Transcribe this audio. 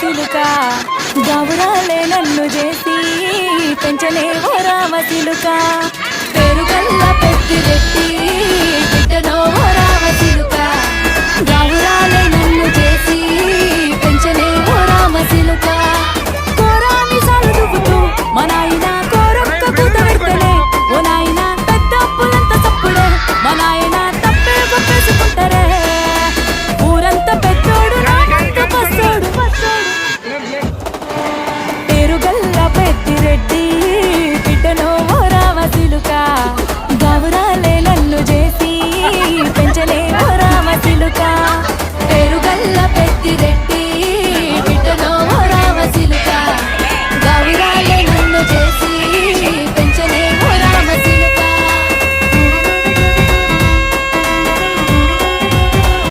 చిలుక గౌరాలే నన్ను చేసి పెంచలేవో రామ చిలుక పేరు కల్లా పెట్టి రెట్టి బిడ్డనో